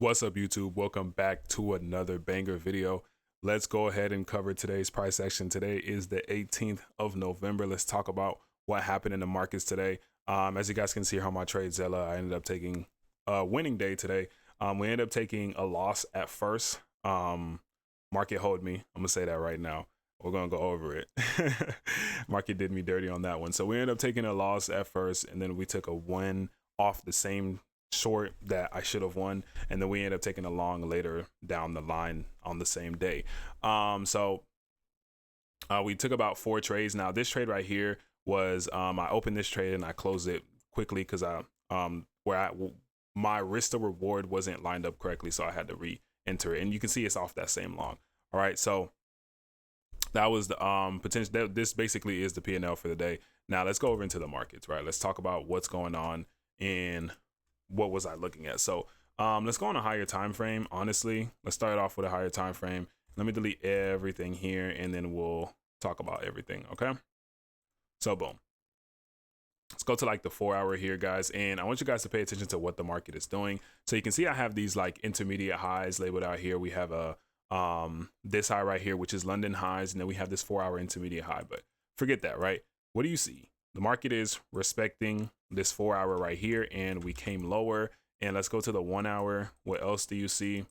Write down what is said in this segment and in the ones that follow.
What's up, YouTube? Welcome back to another banger video. Let's go ahead and cover today's price action. Today is the 18th of November. Let's talk about what happened in the markets today. As you guys can see here on my TradeZilla, I ended up taking a winning day today. We ended up taking a loss at first. Market hold me. I'm gonna say that right now. We're gonna go over it. Market did me dirty on that one. So we ended up taking a loss at first, and then we took a win off the same short that I should have won, and then we ended up taking a long later down the line on the same day. We took about 4 trades. Now this trade right here was I opened this trade and I closed it quickly because my risk to reward wasn't lined up correctly, so I had to re-enter it, and you can see it's off that same long. All right, so that was the potential. This basically is the P&L for the day. Now let's go over into the markets, right? Let's talk about what's going on and what was I looking at. So let's go on a higher time frame. Honestly, let's start off with a higher time frame. Let me delete everything here, and then we'll talk about everything. Okay, so boom, let's go to like the 4-hour here, guys, and I want you guys to pay attention to what the market is doing. So you can see I have these like intermediate highs labeled out here. We have a this high right here, which is London highs, and then we have this 4-hour intermediate high. But forget that, right? What do you see? The market is respecting this 4-hour right here, and we came lower. And let's go to the 1-hour. What else do you see?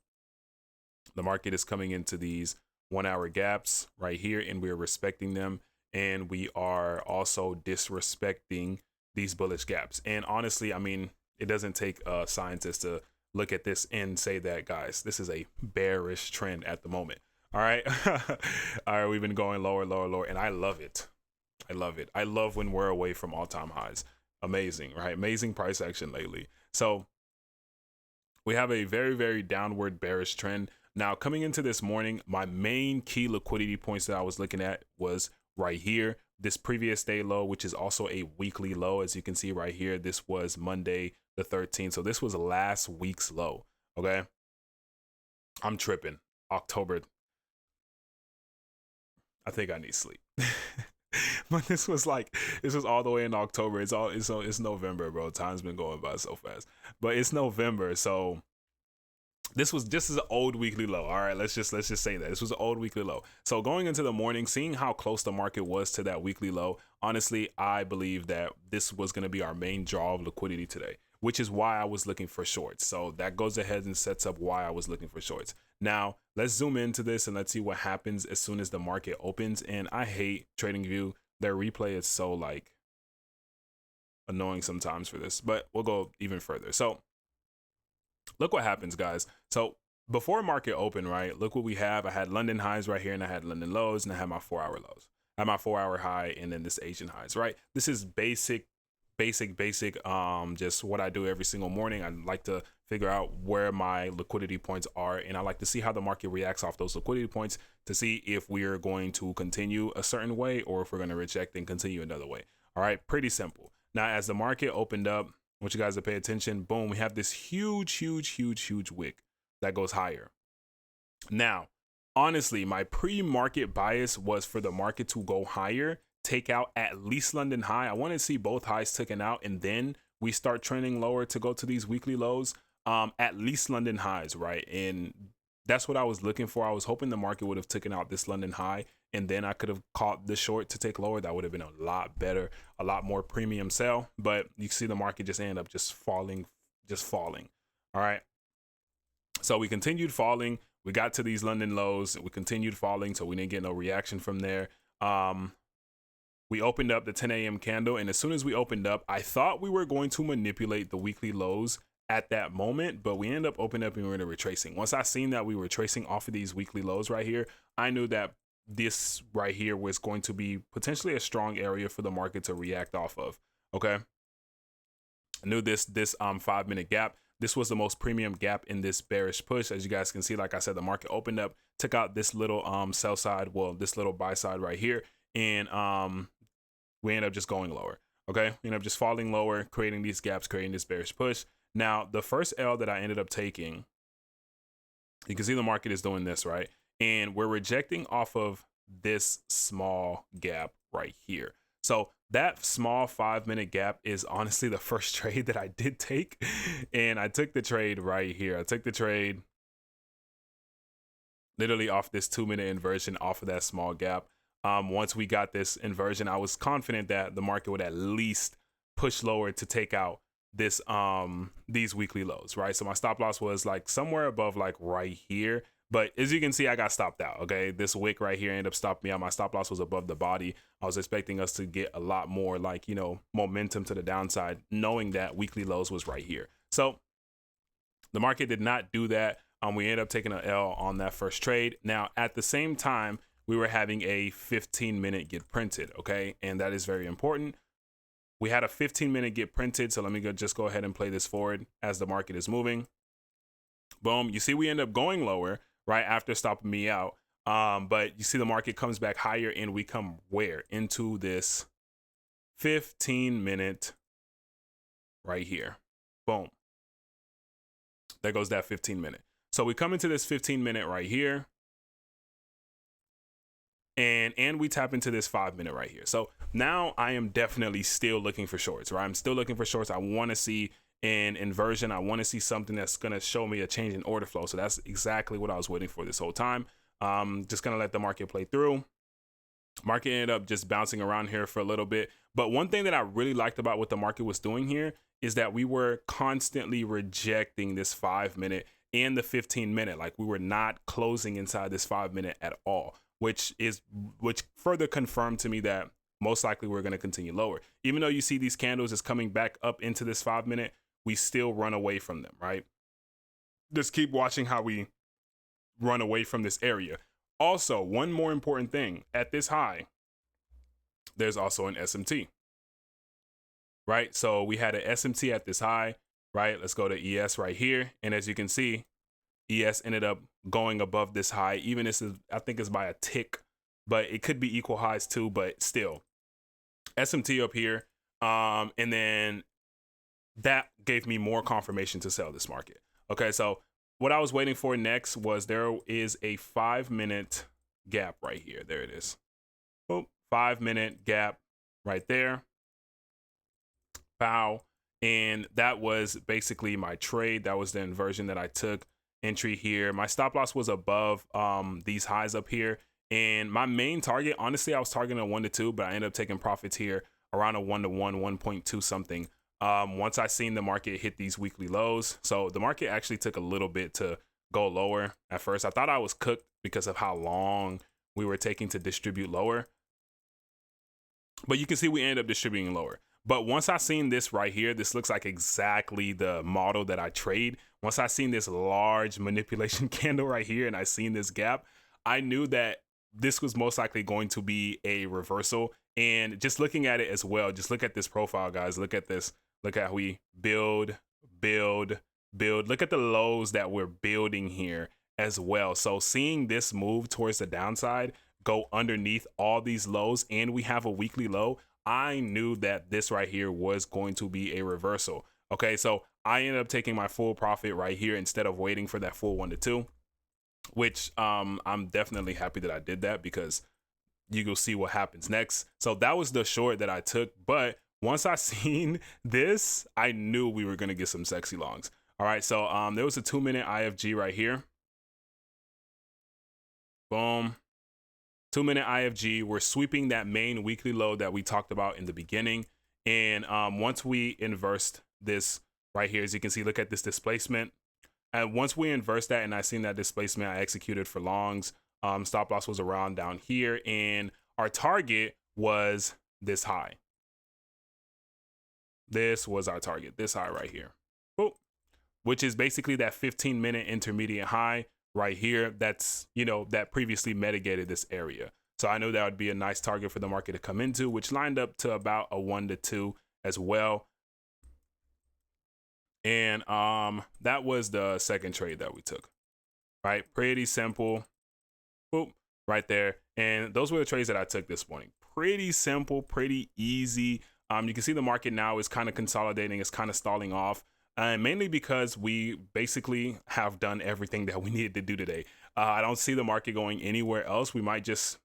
The market is coming into these 1-hour gaps right here, and we're respecting them, and we are also disrespecting these bullish gaps. And honestly, I mean, it doesn't take a scientist to look at this and say that, guys, this is a bearish trend at the moment. All right. All right, we've been going lower, lower, lower, and I love it. I love it. I love when we're away from all-time highs. Amazing, right? Amazing price action lately. So we have a very, very downward bearish trend. Now, coming into this morning, my main key liquidity points that I was looking at was right here, this previous day low, which is also a weekly low. As you can see right here, this was Monday the 13th. So this was last week's low, okay? I'm tripping. October. I think I need sleep. But this was all the way in October. It's November, bro. Time's been going by so fast. But it's November, so this is an old weekly low. All right, let's just say that this was an old weekly low. So going into the morning, seeing how close the market was to that weekly low, honestly, I believe that this was going to be our main draw of liquidity today, which is why I was looking for shorts. So that goes ahead and sets up why I was looking for shorts. Now let's zoom into this and let's see what happens as soon as the market opens. And I hate TradingView. Their replay is so like annoying sometimes for this, but we'll go even further. So look what happens, guys. So before market open, right, look what we have. I had London highs right here, and I had London lows, and I had my 4-hour lows. I had my 4-hour high, and then this Asian highs, right? This is basic, just what I do every single morning. I like to figure out where my liquidity points are, and I like to see how the market reacts off those liquidity points to see if we are going to continue a certain way or if we're going to reject and continue another way. All right, pretty simple. Now, as the market opened up, I want you guys to pay attention. Boom, we have this huge wick that goes higher. Now, honestly, my pre-market bias was for the market to go higher, take out at least London high. I want to see both highs taken out, and then we start trending lower to go to these weekly lows. At least London highs, right? And that's what I was looking for. I was hoping the market would have taken out this London high, and then I could have caught the short to take lower. That would have been a lot better, a lot more premium sell. But you see the market just end up just falling. All right. So we continued falling. We got to these London lows. We continued falling, so we didn't get no reaction from there. We opened up the 10 a.m. candle, and as soon as we opened up, I thought we were going to manipulate the weekly lows at that moment, but we ended up opening up and we were retracing. Once I seen that we were tracing off of these weekly lows right here, I knew that this right here was going to be potentially a strong area for the market to react off of. Okay, I knew this 5-minute gap. This was the most premium gap in this bearish push. As you guys can see, like I said, the market opened up, took out this little sell side, well, this little buy side right here, and we ended up just going lower. Okay, we ended up just falling lower, creating these gaps, creating this bearish push. Now, the first L that I ended up taking, you can see the market is doing this, right? And we're rejecting off of this small gap right here. So that small 5-minute gap is honestly the first trade that I did take. And I took the trade right here. I took the trade literally off this 2-minute inversion off of that small gap. Once we got this inversion, I was confident that the market would at least push lower to take out this these weekly lows, right? So my stop loss was like somewhere above like right here. But as you can see, I got stopped out, okay? This wick right here ended up stopping me out. My stop loss was above the body. I was expecting us to get a lot more like, you know, momentum to the downside, knowing that weekly lows was right here. So the market did not do that. We ended up taking an L on that first trade. Now, at the same time, we were having a 15-minute get printed, okay? And that is very important. We had a 15-minute get printed, so let me just go ahead and play this forward as the market is moving. Boom, you see we end up going lower right after stopping me out. But you see the market comes back higher and we come where? Into this 15-minute right here. Boom. There goes that 15-minute. So we come into this 15-minute right here. And we tap into this 5-minute right here. So now I am definitely still looking for shorts, right? I'm still looking for shorts. I want to see an inversion. I want to see something that's going to show me a change in order flow. So that's exactly what I was waiting for this whole time. Just going to let the market play through. Market ended up just bouncing around here for a little bit. But one thing that I really liked about what the market was doing here is that we were constantly rejecting this 5-minute and the 15-minute. Like we were not closing inside this 5-minute at all, which further confirmed to me that most likely we're going to continue lower. Even though you see these candles is coming back up into this 5-minute, we still run away from them, right? Just keep watching how we run away from this area. Also, one more important thing, at this high, there's also an SMT, right? So we had an SMT at this high, right? Let's go to ES right here. And as you can see, ES ended up going above this high. Even this is, I think it's by a tick, but it could be equal highs too, but still. SMT up here. And then that gave me more confirmation to sell this market. Okay, so what I was waiting for next was there is a 5-minute gap right here. There it is. Boom, 5-minute gap right there. Pow. And that was basically my trade. That was the inversion that I took. Entry here. My stop loss was above these highs up here. And my main target, honestly, I was targeting a 1 to 2, but I ended up taking profits here around a 1 to 1, 1.2 something. Once I seen the market hit these weekly lows. So the market actually took a little bit to go lower at first. I thought I was cooked because of how long we were taking to distribute lower. But you can see we ended up distributing lower. But once I seen this right here, this looks like exactly the model that I trade. Once I seen this large manipulation candle right here and I seen this gap, I knew that this was most likely going to be a reversal. And just looking at it as well, just look at this profile, guys. Look at this. Look at how we build. Look at the lows that we're building here as well. So seeing this move towards the downside, go underneath all these lows, and we have a weekly low, I knew that this right here was going to be a reversal. Okay, so I ended up taking my full profit right here instead of waiting for that full 1 to 2, which I'm definitely happy that I did that because you will see what happens next. So that was the short that I took. But once I seen this, I knew we were going to get some sexy longs. All right, so there was a 2-minute IFG right here. Boom. 2-minute IFG. We're sweeping that main weekly low that we talked about in the beginning. And once we inversed this right here, as you can see, look at this displacement. And once we inversed that and I seen that displacement, I executed for longs. Stop loss was around down here. And our target was this high. This was our target, this high right here. Boop. Which is basically that 15-minute intermediate high right here. That's, you know, that previously mitigated this area. So I know that would be a nice target for the market to come into, which lined up to about a 1 to 2 as well. And that was the second trade that we took, right? Pretty simple. Boop, right there. And those were the trades that I took this morning. Pretty simple, pretty easy. You can see the market now is kind of consolidating. It's kind of stalling off. And mainly because we basically have done everything that we needed to do today. I don't see the market going anywhere else. We might just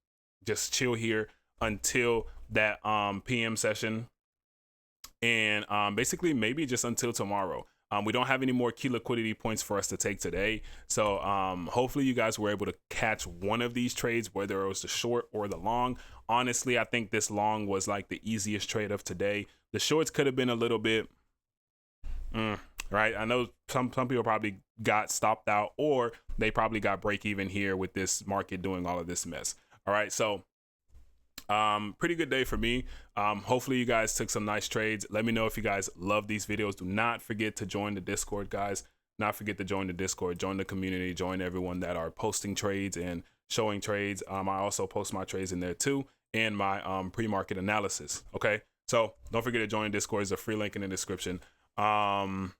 chill here until that PM session, and basically maybe just until tomorrow. We don't have any more key liquidity points for us to take today. So hopefully you guys were able to catch one of these trades, whether it was the short or the long. Honestly, I think this long was like the easiest trade of today. The shorts could have been a little bit, right? I know some people probably got stopped out, or they probably got break even here with this market doing all of this mess. All right, so pretty good day for me. Hopefully you guys took some nice trades. Let me know if you guys love these videos. Do not forget to join the Discord, guys. Not forget to join the Discord, join the community, join everyone that are posting trades and showing trades. I also post my trades in there too, and my pre-market analysis. Okay, so don't forget to join Discord. There's a free link in the description. And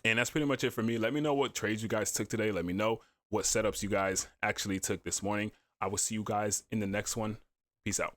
that's pretty much it for me. Let me know what trades you guys took today. Let me know what setups you guys actually took this morning. I will see you guys in the next one. Peace out.